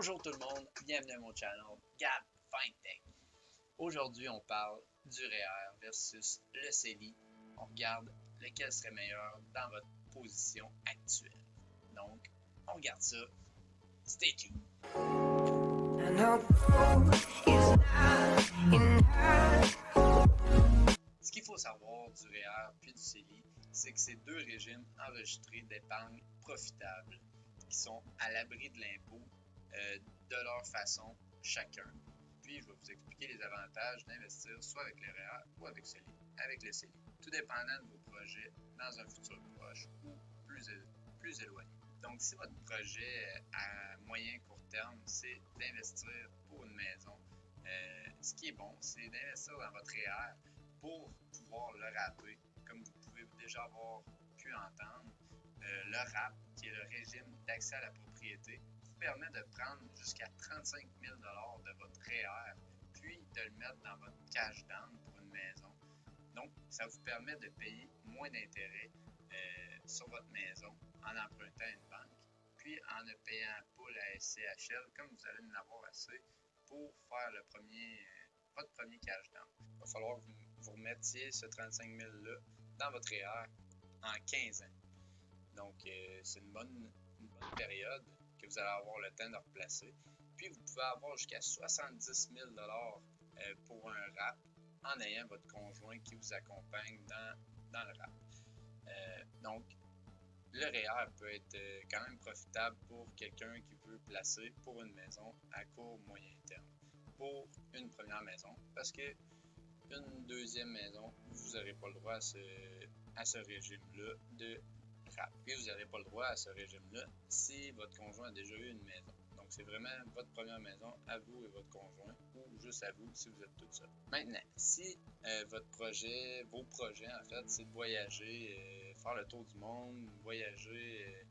Bonjour tout le monde, bienvenue à mon channel Gab FindTech. Aujourd'hui, on parle du REER versus le CELI. On regarde lequel serait meilleur dans votre position actuelle. Donc, on regarde ça. Stay tuned. Ce qu'il faut savoir du REER puis du CELI, c'est que c'est deux régimes enregistrés d'épargne profitable qui sont à l'abri de l'impôt de leur façon chacun. Puis je vais vous expliquer les avantages d'investir soit avec le REER ou avec le CELI, tout dépendant de vos projets dans un futur proche ou plus éloigné. Donc si votre projet à moyen court terme, c'est d'investir pour une maison, ce qui est bon, c'est d'investir dans votre REER pour pouvoir le rapper, comme vous pouvez déjà avoir pu entendre. Le RAP, qui est le régime d'accès à la propriété, vous permet de prendre jusqu'à 35 000 $ de votre REER, puis de le mettre dans votre cash down pour une maison. Donc, ça vous permet de payer moins d'intérêts sur votre maison en empruntant à une banque, puis en ne payant pas la SCHL, comme vous allez en avoir assez pour faire votre premier cash down. Il va falloir que vous remettiez ce 35 000 $ là dans votre REER en 15 ans. Donc, c'est une bonne période que vous allez avoir le temps de replacer. Puis, vous pouvez avoir jusqu'à 70 000 $ pour un RAP en ayant votre conjoint qui vous accompagne dans le RAP. Donc, le REER peut être quand même profitable pour quelqu'un qui veut placer pour une maison à court moyen terme. Pour une première maison, parce que une deuxième maison, vous n'aurez pas le droit à ce régime-là de RAP. Puis vous n'aurez pas le droit à ce régime-là si votre conjoint a déjà eu une maison. Donc c'est vraiment votre première maison à vous et votre conjoint, ou juste à vous si vous êtes tout seul. Maintenant, si vos projets en fait, c'est de voyager, faire le tour du monde, voyager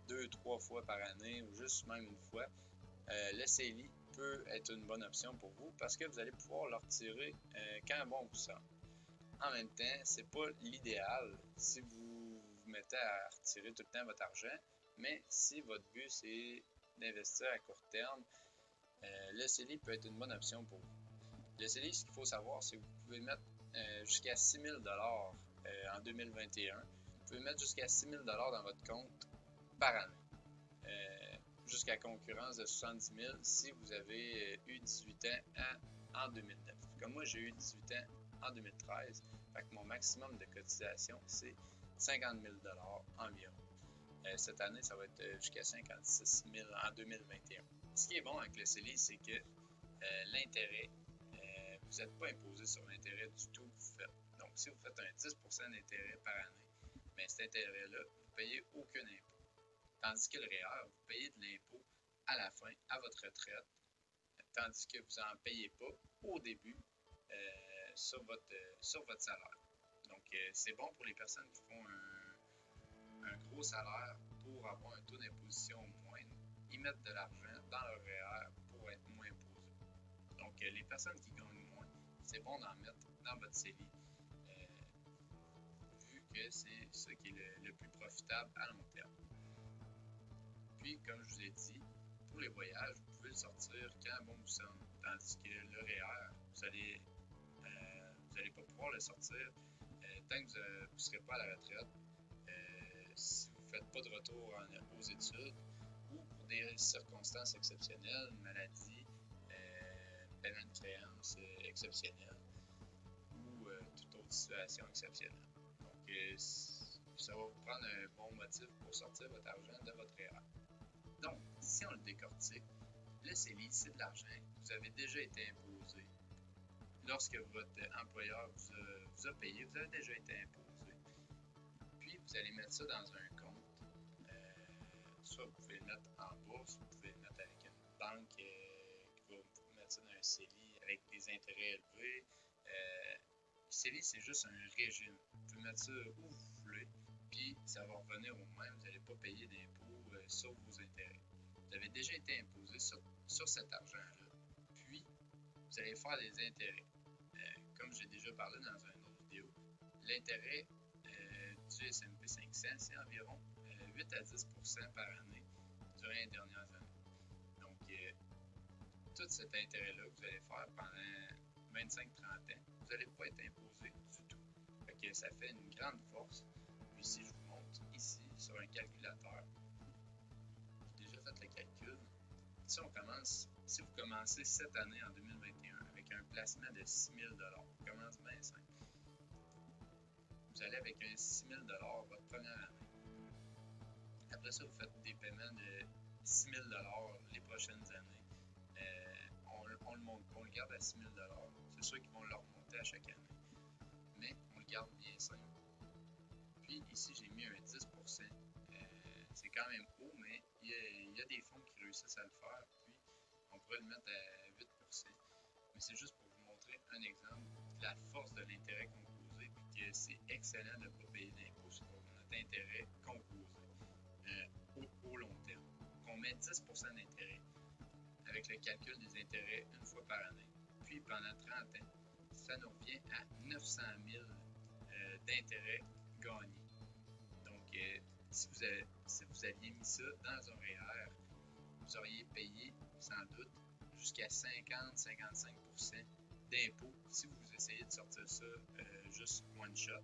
2-3 fois par année ou juste même une fois, le CELI peut être une bonne option pour vous parce que vous allez pouvoir le retirer quand bon vous semble. En même temps, c'est pas l'idéal si vous vous mettez à retirer tout le temps votre argent, mais si votre but c'est d'investir à court terme, le CELI peut être une bonne option pour vous. Le CELI, ce qu'il faut savoir, c'est que vous pouvez mettre jusqu'à 6 000 $ en 2021. Vous pouvez mettre jusqu'à 6 000 $ dans votre compte par année. Jusqu'à concurrence de 70 000 si vous avez eu 18 ans en 2009. Comme moi, j'ai eu 18 ans en 2013, fait que mon maximum de cotisation, c'est 50 000 $ environ. Cette année, ça va être jusqu'à 56 000 en 2021. Ce qui est bon avec le CELI, c'est que l'intérêt, vous n'êtes pas imposé sur l'intérêt du tout que vous faites. Donc, si vous faites un 10 % d'intérêt par année, bien, cet intérêt-là, vous ne payez aucun impôt. Tandis que le REER, vous payez de l'impôt à la fin, à votre retraite, tandis que vous n'en payez pas au début sur votre salaire. Donc, c'est bon pour les personnes qui font un gros salaire pour avoir un taux d'imposition moindre. Ils mettent de l'argent dans leur REER pour être moins imposés. Donc, les personnes qui gagnent moins, c'est bon d'en mettre dans votre CELI, vu que c'est ça qui est le plus profitable à long terme. Puis, comme je vous ai dit, pour les voyages, vous pouvez le sortir quand bon vous semble. Tandis que le REER, vous allez pas pouvoir le sortir tant que vous ne serez pas à la retraite. Si vous ne faites pas de retour aux études ou pour des circonstances exceptionnelles, une maladie, paiement de créance exceptionnelle ou toute autre situation exceptionnelle. Donc, ça va vous prendre un bon motif pour sortir votre argent de votre REER. Donc, si on le décortique, le CELI, c'est de l'argent que vous avez déjà été imposé. Lorsque votre employeur vous a payé, vous avez déjà été imposé. Puis, vous allez mettre ça dans un compte. Soit vous pouvez le mettre en bourse, vous pouvez le mettre avec une banque qui va vous mettre ça dans un CELI avec des intérêts élevés. Le CELI, c'est juste un régime. Vous pouvez mettre ça où vous voulez, puis ça va revenir au même. Vous n'allez pas payer d'impôts sur vos intérêts. Vous avez déjà été imposé sur cet argent-là. Puis, vous allez faire des intérêts. Comme j'ai déjà parlé dans une autre vidéo, l'intérêt du S&P 500, c'est environ 8 à 10 % par année durant les dernières années. Donc, tout cet intérêt-là que vous allez faire pendant 25-30 ans, vous n'allez pas être imposé du tout. Fait que ça fait une grande force. Puis si je vous montre ici sur un calculateur, j'ai déjà fait le calcul. Si vous commencez cette année en 2021 avec un placement de 6 000 $, commence bien simple. Vous allez avec un 6 000 $ votre première année. Après ça, vous faites des paiements de 6 000 $ les prochaines années. On le monte pas, on le garde à 6 000 $. C'est sûr qu'ils vont le remonter à chaque année. Mais on le garde bien simple. Puis ici, j'ai mis un 10 %. C'est quand même haut, mais il y a des fonds qui réussissent à le faire. Puis on pourrait le mettre à 8 %. Mais c'est juste pour vous montrer un exemple de la force de l'intérêt composé, puis que c'est excellent de ne pas payer d'impôt sur notre intérêt composé au long terme. On met 10 % d'intérêt avec le calcul des intérêts une fois par année. Puis pendant 30 ans, ça nous revient à 900 000 d'intérêts gagnés. Donc, si vous aviez mis ça dans un REER, vous auriez payé sans doute jusqu'à 50-55 % d'impôts si vous essayez de sortir ça juste one shot.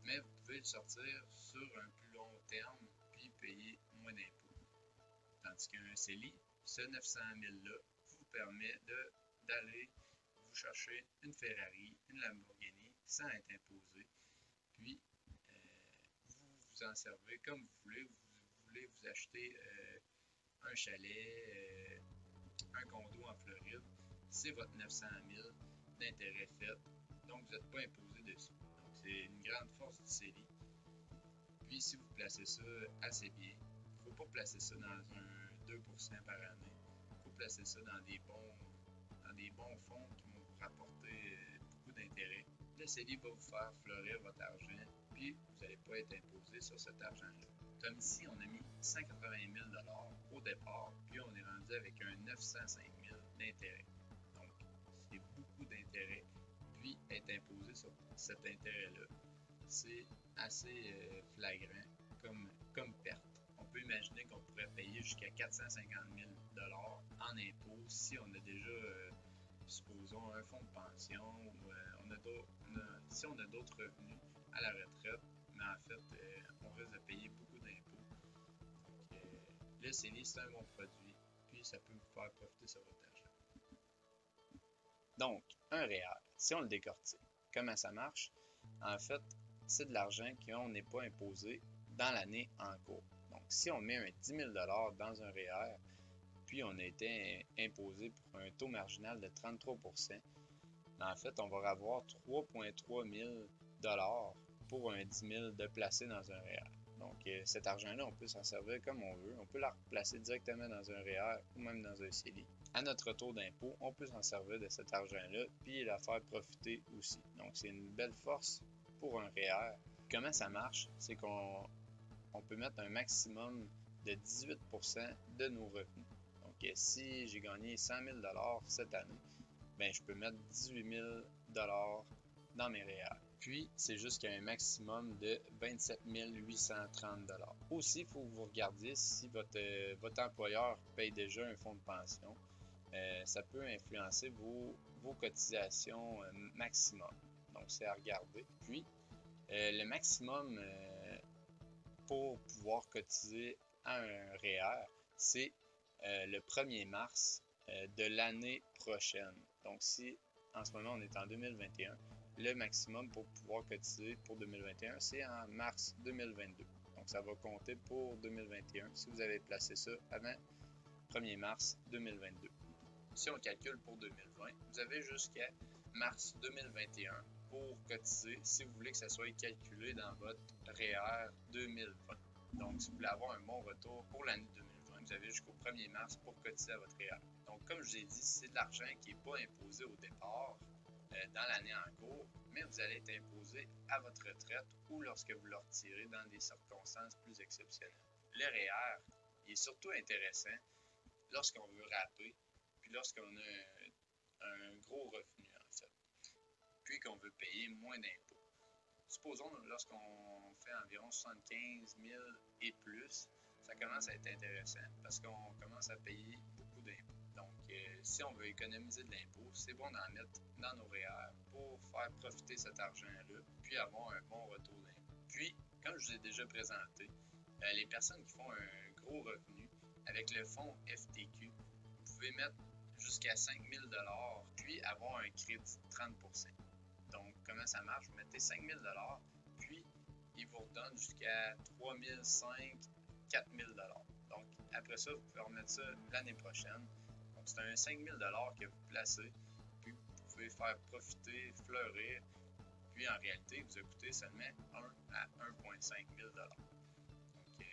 Mais vous pouvez le sortir sur un plus long terme puis payer moins d'impôts. Tandis qu'un CELI, ce 900 000-là vous permet d'aller vous chercher une Ferrari, une Lamborghini sans être imposé. Puis, vous en servez comme vous voulez. Vous voulez vous acheter un chalet, un condo en Floride, c'est votre 900 000 d'intérêt fait, donc vous n'êtes pas imposé dessus. Donc c'est une grande force du CELI. Puis si vous placez ça assez bien, il ne faut pas placer ça dans un 2 % par année. Il faut placer ça dans des bons fonds qui vont vous rapporter beaucoup d'intérêt. Le CELI va vous faire fleurir votre argent, puis vous n'allez pas être imposé sur cet argent-là. Comme ici, on a mis 180 000 $ au départ, puis on est rendu avec un 905 000 d'intérêt. Donc, c'est beaucoup d'intérêt. Puis, être imposé sur cet intérêt-là, c'est assez flagrant comme perte. On peut imaginer qu'on pourrait payer jusqu'à 450 000 $ en impôts si on a déjà, supposons, un fonds de pension ou si on a d'autres revenus à la retraite, mais en fait, on risque de payer beaucoup d'impôts. Le CELI, c'est un bon produit, puis ça peut vous faire profiter sur votre argent. Donc, un REER, si on le décortique, comment ça marche? En fait, c'est de l'argent qu'on n'est pas imposé dans l'année en cours. Donc, si on met un 10 000 $ dans un REER, puis on a été imposé pour un taux marginal de 33 %, en fait, on va avoir 3,3 000 $ pour un 10 000 de placer dans un REER. Donc, cet argent-là, on peut s'en servir comme on veut. On peut la replacer directement dans un REER ou même dans un CELI. À notre taux d'impôt, on peut s'en servir de cet argent-là puis la faire profiter aussi. Donc, c'est une belle force pour un REER. Comment ça marche? C'est qu'on peut mettre un maximum de 18 % de nos revenus. Donc, si j'ai gagné 100 000 $ cette année, ben, je peux mettre 18 000 $ dans mes REER. Puis, c'est jusqu'à un maximum de 27 830 $. Aussi, il faut que vous regardiez si votre employeur paye déjà un fonds de pension. Ça peut influencer vos cotisations maximum. Donc, c'est à regarder. Puis, le maximum pour pouvoir cotiser à un REER, c'est le 1er mars de l'année prochaine. Donc, si en ce moment on est en 2021, le maximum pour pouvoir cotiser pour 2021, c'est en mars 2022. Donc, ça va compter pour 2021 si vous avez placé ça avant 1er mars 2022. Si on calcule pour 2020, vous avez jusqu'à mars 2021 pour cotiser si vous voulez que ça soit calculé dans votre REER 2020. Donc, si vous voulez avoir un bon retour pour l'année 2020, vous avez jusqu'au 1er mars pour cotiser à votre REER. Donc, comme je vous ai dit, c'est de l'argent qui n'est pas imposé au départ dans l'année en cours, mais vous allez être imposé à votre retraite ou lorsque vous le retirez dans des circonstances plus exceptionnelles. Le REER, il est surtout intéressant lorsqu'on veut rapper, puis lorsqu'on a un gros revenu, en fait, puis qu'on veut payer moins d'impôts. Supposons, lorsqu'on fait environ 75 000 et plus, ça commence à être intéressant parce qu'on commence à payer beaucoup d'impôts. Donc, si on veut économiser de l'impôt, c'est bon d'en mettre dans nos REER pour faire profiter cet argent-là, puis avoir un bon retour d'impôt. Puis, comme je vous ai déjà présenté, les personnes qui font un gros revenu, avec le fonds FTQ, vous pouvez mettre jusqu'à 5 000 $, puis avoir un crédit de 30 %. Donc, comment ça marche? Vous mettez 5 000 $, puis ils vous redonnent jusqu'à 3 500 $, 4 000 $. Donc, après ça, vous pouvez remettre ça l'année prochaine. Donc, c'est un 5 000 $ que vous placez, puis vous pouvez faire profiter, fleurir, puis en réalité, il vous a coûté seulement 1 à 1,5 000 $. Donc,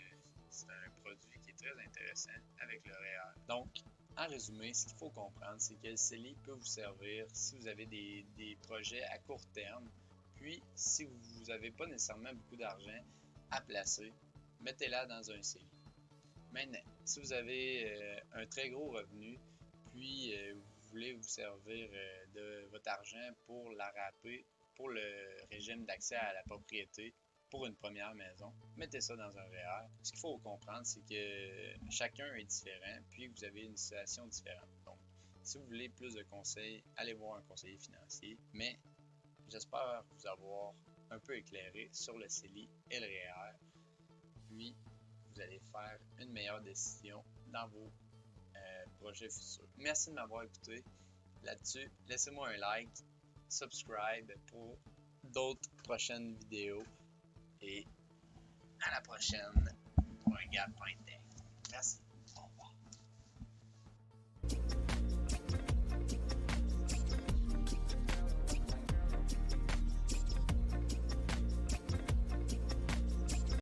c'est un produit qui est très intéressant avec le REER. Donc, en résumé, ce qu'il faut comprendre, c'est que le CELI peut vous servir si vous avez des projets à court terme, puis si vous n'avez pas nécessairement beaucoup d'argent à placer, mettez-la dans un CELI. Maintenant, si vous avez un très gros revenu, puis vous voulez vous servir de votre argent pour la RAP, pour le régime d'accès à la propriété, pour une première maison, mettez ça dans un REER. Ce qu'il faut comprendre, c'est que chacun est différent, puis vous avez une situation différente. Donc, si vous voulez plus de conseils, allez voir un conseiller financier. Mais j'espère vous avoir un peu éclairé sur le CELI et le REER. Puis, vous allez faire une meilleure décision dans vos projets futurs. Merci de m'avoir écouté. Là-dessus, laissez-moi un like, subscribe pour d'autres prochaines vidéos et à la prochaine pour un Gap Find Day. Merci.